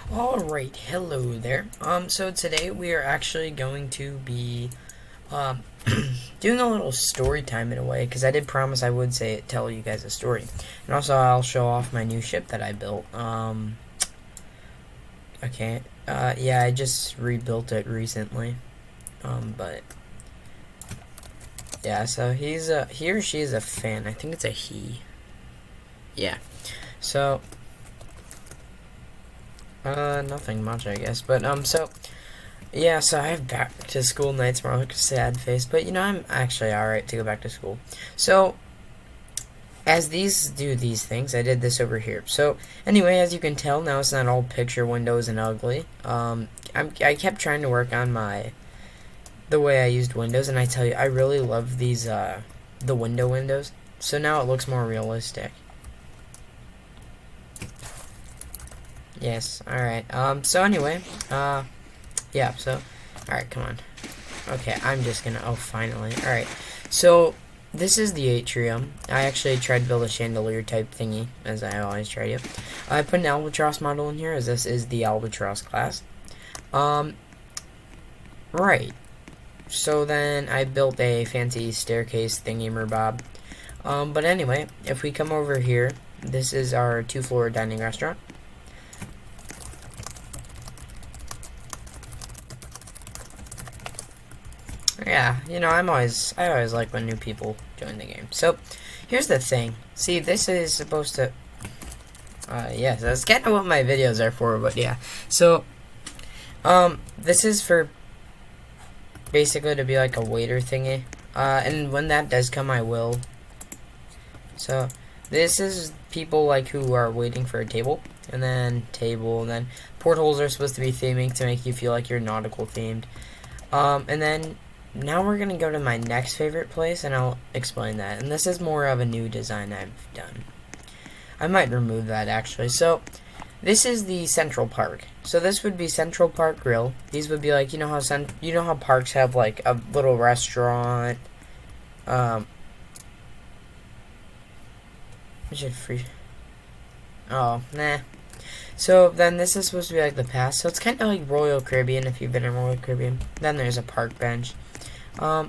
Alright, hello there. So today we are actually going to be, um, doing a little story time in a way, because I did promise I would tell you guys a story. And also I'll show off my new ship that I built. Okay, yeah, I just rebuilt it recently. But, yeah, so he or she is a fan. I think it's a he. Yeah. So, nothing much, I guess. But, yeah, so I have back to school nights tomorrow, like a sad face, but you know, I'm actually alright to go back to school. So, as these do these things, I did this over here. So, anyway, as you can tell, now it's not all picture windows and ugly. I kept trying to work on the way I used windows, and I tell you, I really love these, the windows. So now it looks more realistic. Yes, alright. So anyway, yeah, so, alright, come on. Okay, I'm just gonna, oh, finally. Alright, so, this is the atrium. I actually tried to build a chandelier type thingy, as I always try to. I put an Albatross model in here, as this is the Albatross class. Right. So then I built a fancy staircase thingy-merbob. But anyway, if we come over here, this is our 2-floor dining restaurant. Yeah, you know, I always like when new people join the game. So, here's the thing. See, this is supposed to... yes, that's kind of what my videos are for, but yeah. So, this is for basically to be like a waiter thingy. And when that does come, I will. So, this is people like who are waiting for a table. And then portholes are supposed to be theming to make you feel like you're nautical themed. And then now we're going to go to my next favorite place, and I'll explain that. And this is more of a new design I've done. I might remove that, actually. So, this is the Central Park. So, this would be Central Park Grill. These would be like, you know how parks have, like, a little restaurant. Oh, nah. So, then this is supposed to be like the past. So, it's kind of like Royal Caribbean, if you've been in Royal Caribbean. Then there's a park bench. Yeah,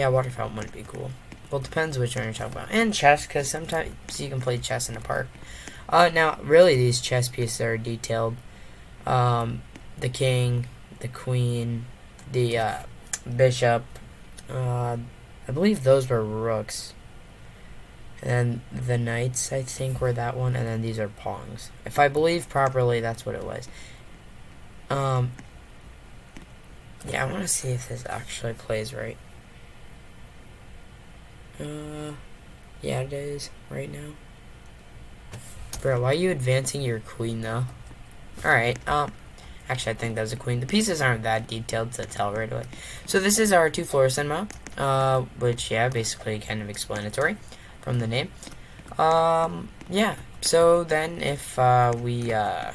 water fountain would be cool. Well, it depends which one you're talking about. And chess, because sometimes you can play chess in a park. Now, really, these chess pieces are detailed. The king, the queen, the, bishop. I believe those were rooks. And then the knights, I think, were that one. And then these are pawns. If I believe properly, that's what it was. Yeah, I want to see if this actually plays right. Yeah, it is right now. Bro, why are you advancing your queen, though? Alright, actually, I think that was a queen. The pieces aren't that detailed to tell right away. So this is our 2-floor cinema, which, yeah, basically kind of explanatory from the name. Yeah, so then if, alright.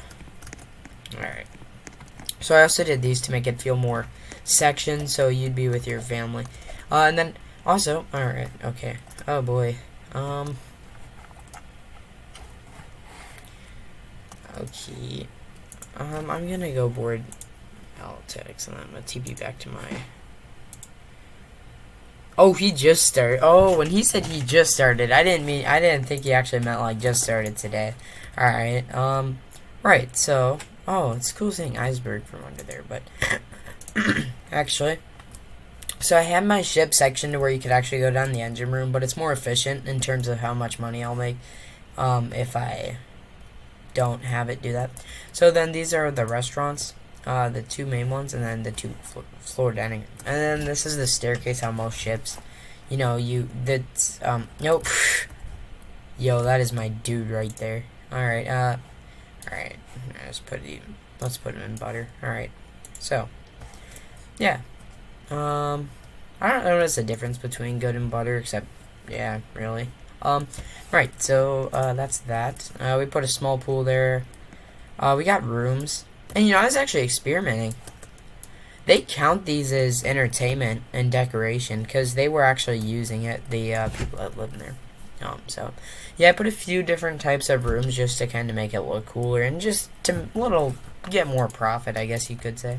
So I also did these to make it feel more sectioned, so you'd be with your family. And then, also, alright, okay. Oh boy. Okay. I'm gonna go board politics, and I'm gonna TP back to my... Oh, he just started. Oh, when he said he just started, I didn't think he actually meant, like, just started today. Alright, right, so... Oh, it's cool seeing iceberg from under there, but... actually... So I have my ship section to where you could actually go down the engine room, but it's more efficient in terms of how much money I'll make if I don't have it do that. So then these are the restaurants, the 2 main ones, and then the 2 floor dining. And then this is the staircase on most ships. You know, nope. Yo, that is my dude right there. Alright, alright. Let's put him in butter. Alright. So, yeah. I don't notice a difference between good and butter, except, yeah, really. Right, so, that's that. We put a small pool there. We got rooms. And, you know, I was actually experimenting. They count these as entertainment and decoration, because they were actually using it, the, people that live in there. So yeah, I put a few different types of rooms just to kind of make it look cooler and just to get more profit, I guess you could say.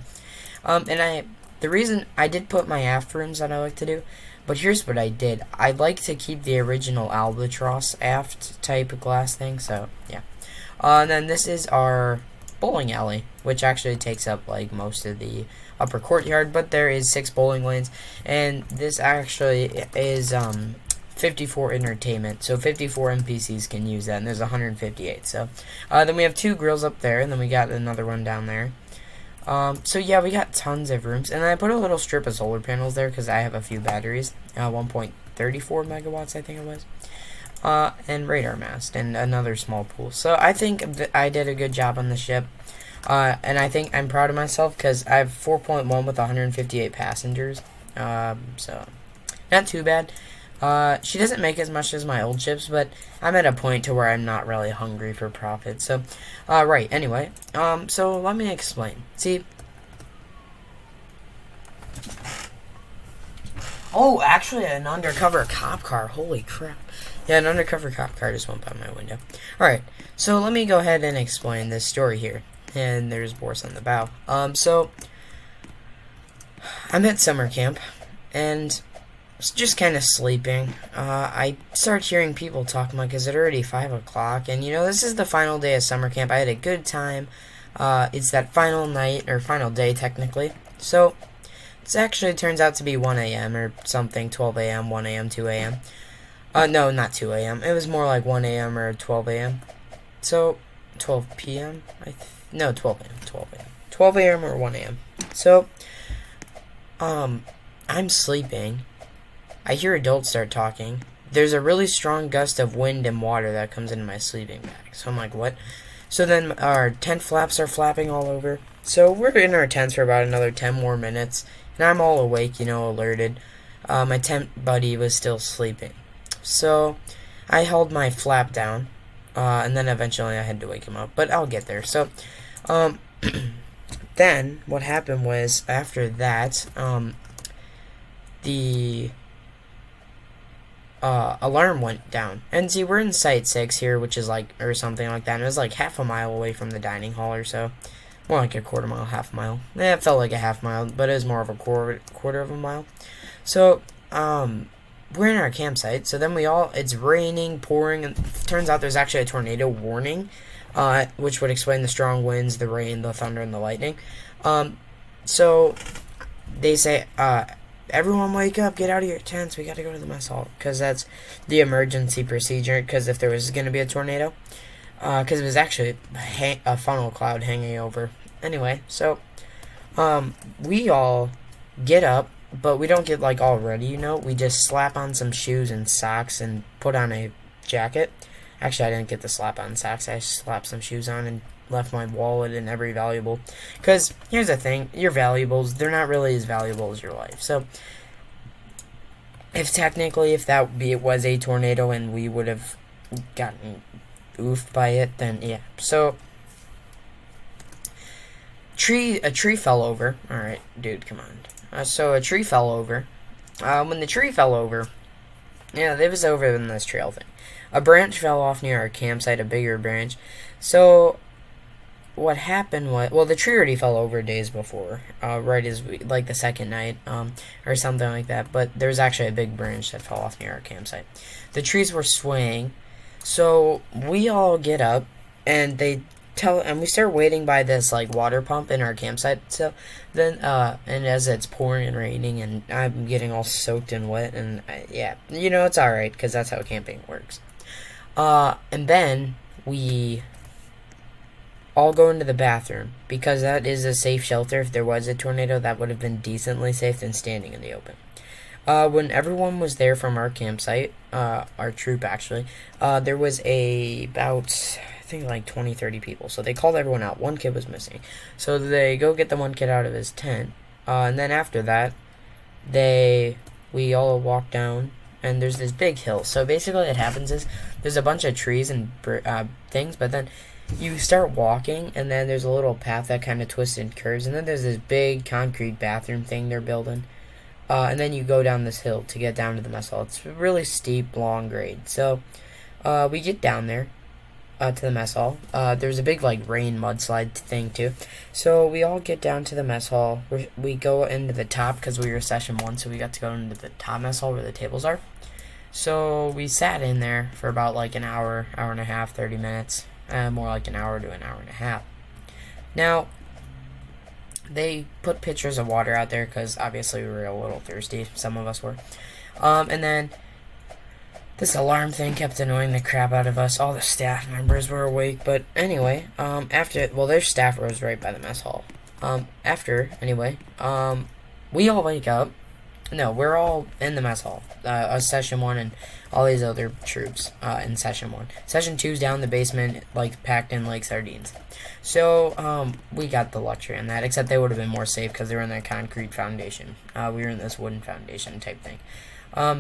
The reason I did put my aft rooms that I like to do, but here's what I did. I like to keep the original Albatross aft type of glass thing, so yeah. And then this is our bowling alley, which actually takes up like most of the upper courtyard, but there is 6 bowling lanes, and this actually is 54 entertainment, so 54 NPCs can use that, and there's 158. So then we have 2 grills up there, and then we got another one down there. So yeah, we got tons of rooms, and I put a little strip of solar panels there because I have a few batteries, 1.34 megawatts I think it was, and radar mast, and another small pool. So I think I did a good job on the ship, and I think I'm proud of myself because I have 4.1 with 158 passengers, so not too bad. She doesn't make as much as my old ships, but I'm at a point to where I'm not really hungry for profit. So, right, anyway, so let me explain. See, oh, actually, an undercover cop car. Holy crap. Yeah, an undercover cop car just went by my window. Alright, so let me go ahead and explain this story here. And there's Boris on the bow. So, I'm at summer camp, and just kind of sleeping. I start hearing people talking because it's already 5 o'clock, and you know, this is the final day of summer camp. I had a good time. It's that final night, or final day technically. So, it actually turns out to be 1 a.m. or something, 12 a.m., 1 a.m., 2 a.m. No, not 2 a.m. It was more like 1 a.m. or 12 a.m. So, 12 p.m.? No, 12 a.m., 12 a.m. 12 a.m. or 1 a.m. So, I'm sleeping. I hear adults start talking. There's a really strong gust of wind and water that comes into my sleeping bag. So I'm like, what? So then our tent flaps are flapping all over. So we're in our tents for about another 10 more minutes. And I'm all awake, you know, alerted. My tent buddy was still sleeping. So I held my flap down. And then eventually I had to wake him up. But I'll get there. So, then what happened was after that, the alarm went down. And see, we're in Site 6 here, which is like, or something like that. And it was like half a mile away from the dining hall or so. More like a quarter mile, half a mile. It felt like a half mile, but it was more of a quarter of a mile. So, we're in our campsite. So then it's raining, pouring, and it turns out there's actually a tornado warning, which would explain the strong winds, the rain, the thunder, and the lightning. So they say, everyone wake up, get out of your tents, we gotta go to the mess hall, because that's the emergency procedure, because if there was gonna be a tornado, because it was actually a funnel cloud hanging over. Anyway, so, we all get up, but we don't get, like, all ready, you know, we just slap on some shoes and socks and put on a jacket. Actually, I didn't get the slap on socks, I slapped some shoes on and left my wallet and every valuable. Because, here's the thing, your valuables, they're not really as valuable as your life. So, if that was a tornado and we would have gotten oofed by it, then yeah. So, a tree fell over. Alright, dude, come on. So, a tree fell over. When the tree fell over, yeah, it was over in this trail thing. A branch fell off near our campsite, a bigger branch. So, what happened was, well, the tree already fell over days before, right as like the second night, or something like that, but there was actually a big branch that fell off near our campsite. The trees were swaying, so we all get up, and we start waiting by this, like, water pump in our campsite. So then, and as it's pouring and raining, and I'm getting all soaked and wet, and yeah, you know, it's alright, because that's how camping works. And then we all go into the bathroom, because that is a safe shelter. If there was a tornado, that would have been decently safe than standing in the open. When everyone was there from our campsite, our troop actually, there was about, I think, like 20, 30 people. So they called everyone out. One kid was missing. So they go get the one kid out of his tent. And then after that, we all walk down, and there's this big hill. So basically what happens is, there's a bunch of trees and things, but then you start walking, and then there's a little path that kind of twists and curves, and then there's this big concrete bathroom thing they're building. and then you go down this hill to get down to the mess hall. It's a really steep, long grade. So we get down there to the mess hall. There's a big like rain mudslide thing too. So we all get down to the mess hall. We go into the top because we were session 1, so we got to go into the top mess hall where the tables are. So we sat in there for about like an hour, hour and a half, 30 minutes, more like an hour to an hour and a half. Now, they put pitchers of water out there because obviously we were a little thirsty. Some of us were. And then this alarm thing kept annoying the crap out of us. All the staff members were awake. But anyway, their staff was right by the mess hall. We all wake up. No, we're all in the mess hall. Session 1 and all these other troops in Session 1. Session 2's down in the basement, like, packed in like sardines. So, we got the luxury in that, except they would have been more safe because they were in that concrete foundation. We were in this wooden foundation type thing.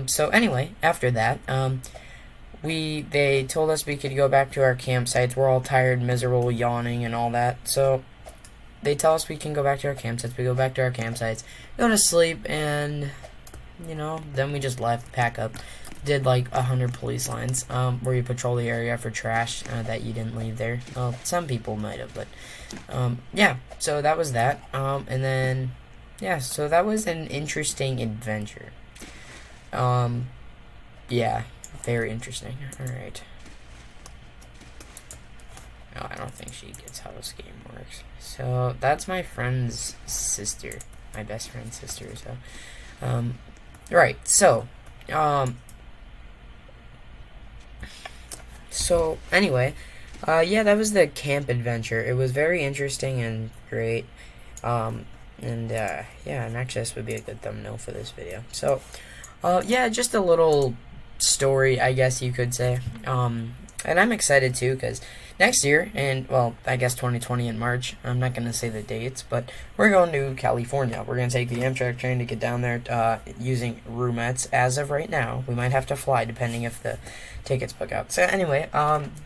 So anyway, after that, they told us we could go back to our campsites. We're all tired, miserable, yawning, and all that. So they tell us we can go back to our campsites. We go back to our campsites, go to sleep, and, you know, then we just left, pack up. Did like 100 police lines, where you patrol the area for trash that you didn't leave there. Well, some people might have, but, yeah, so that was that. And then, yeah, so that was an interesting adventure. Yeah, very interesting. Alright. No, I don't think she gets how this game works. So, that's my friend's sister. My best friend's sister, so. Right, so, anyway, yeah, that was the camp adventure. It was very interesting and great. Yeah, and actually this would be a good thumbnail for this video. So, yeah, just a little story, I guess you could say. And I'm excited too, because next year, and, well, I guess 2020 in March, I'm not going to say the dates, but we're going to California. We're going to take the Amtrak train to get down there using roomettes. As of right now, we might have to fly, depending if the tickets book out. So anyway,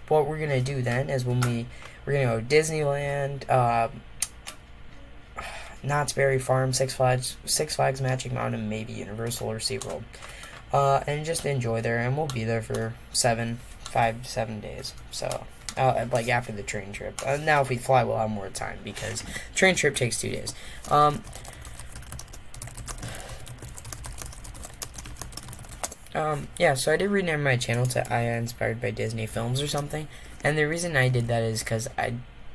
what we're going to do then is we're going to go to Disneyland, Knott's Berry Farm, Six Flags Magic Mountain, maybe Universal or SeaWorld, and just enjoy there, and we'll be there for 5 to 7 days, so, like, after the train trip. Now, if we fly, we'll have more time, because the train trip takes 2 days. Yeah, so I did rename my channel to Aya Inspired by Disney Films or something, and the reason I did that is because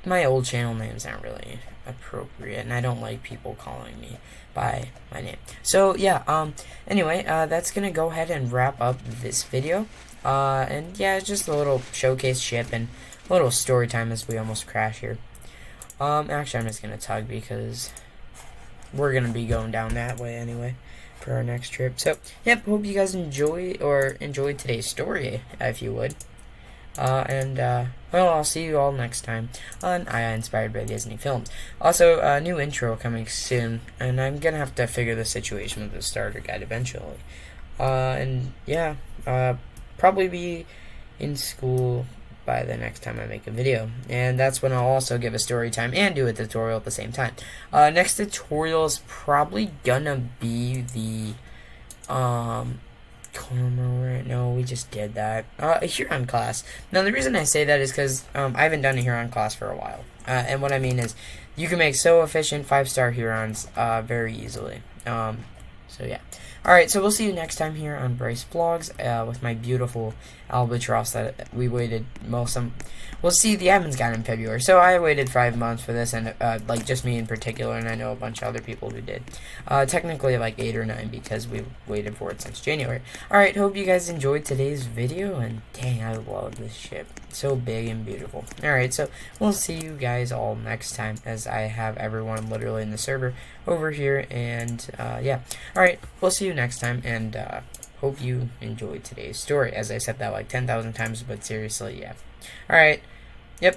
my old channel names aren't really appropriate, and I don't like people calling me by my name. So, yeah, anyway, that's gonna go ahead and wrap up this video. And yeah, just a little showcase ship and a little story time as we almost crash here. Actually, I'm just gonna tug because we're gonna be going down that way anyway for our next trip. So, yep, hope you guys enjoyed today's story, if you would. Well, I'll see you all next time on Aya Inspired by Disney Films. Also, a new intro coming soon, and I'm gonna have to figure the situation with the starter guide eventually. And yeah, probably be in school by the next time I make a video, and that's when I'll also give a story time and do a tutorial at the same time. Next tutorial is probably gonna be the no, we just did that. A Huron class. Now, the reason I say that is because I haven't done a Huron class for a while. And what I mean is, you can make so efficient 5-star Hurons very easily. So, yeah. Alright, so we'll see you next time here on Bryce Vlogs with my beautiful Albatross that we waited we'll see, the admins got in February, so I waited 5 months for this, and like just me in particular, and I know a bunch of other people who did. Technically like 8 or 9 because we waited for it since January. Alright, hope you guys enjoyed today's video, and dang, I love this ship. It's so big and beautiful. Alright, so we'll see you guys all next time, as I have everyone literally in the server over here, and yeah. Alright, we'll see you next time, and hope you enjoyed today's story. As I said that like 10,000 times, but seriously, yeah. Alright,